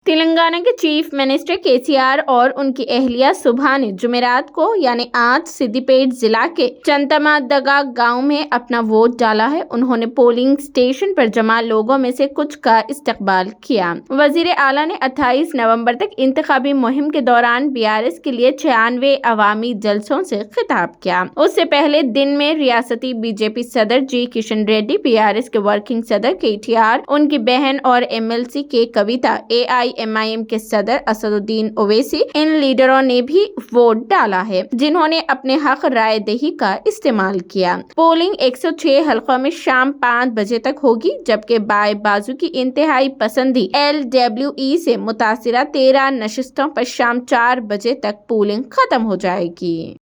तेलंगाना के chief minister KCR और उनकी अहलिया सुबह ने जुमेरात को यानी आज सिद्दीपेट जिला के चंतमादगा गांव में अपना वोट डाला है। उन्होंने पोलिंग स्टेशन पर जमा लोगों में से कुछ का इस्तकबाल किया। वजीर आला ने 28 नवंबर तक इंतखाबी मुहिम के दौरान बीआरएस के लिए 96 अवामी जलसों से खिताब किया। उससे पहले दिन में रियासती बीजेपी सदर जी किशन रेड्डी, बीआरएस के वर्किंग सदर केटीआर, उनकी बहन और एमएलसी के कविता, एआईएमआईएम के सदर असदुद्दीन ओवैसी, इन लीडरों ने भी वोट डाला है जिन्होंने अपने हक राय दही का इस्तेमाल किया। पोलिंग 106 हलकों में शाम 5 बजे तक होगी, जबकि बाएं बाजू की इंतहाई पसंदी LWE से मुतासिरा 13 नशिस्तों पर शाम 4 बजे तक पोलिंग खत्म हो जाएगी।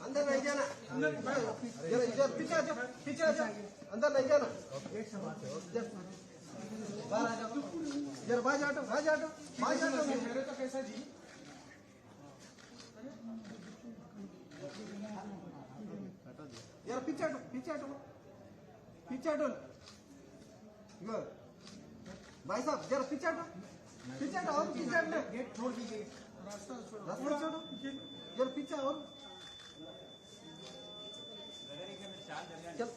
अंदर नहीं जाना, पीछे आ जाओ, पीछे आ जाओ, अंदर नहीं जाना, बाहर आ जाओ, जरा बाहर हटो, बाहर हटो, बाहर हटो, मेरे तो कैसा जी, यार पीछे हटो, पीछे हटो, पीछे हटो, भाई साहब जरा पीछे हटो, पीछे हटो और पीछे हटो, गेट छोड़ दीजिए, रास्ता छोड़ो, जरा पीछे और चल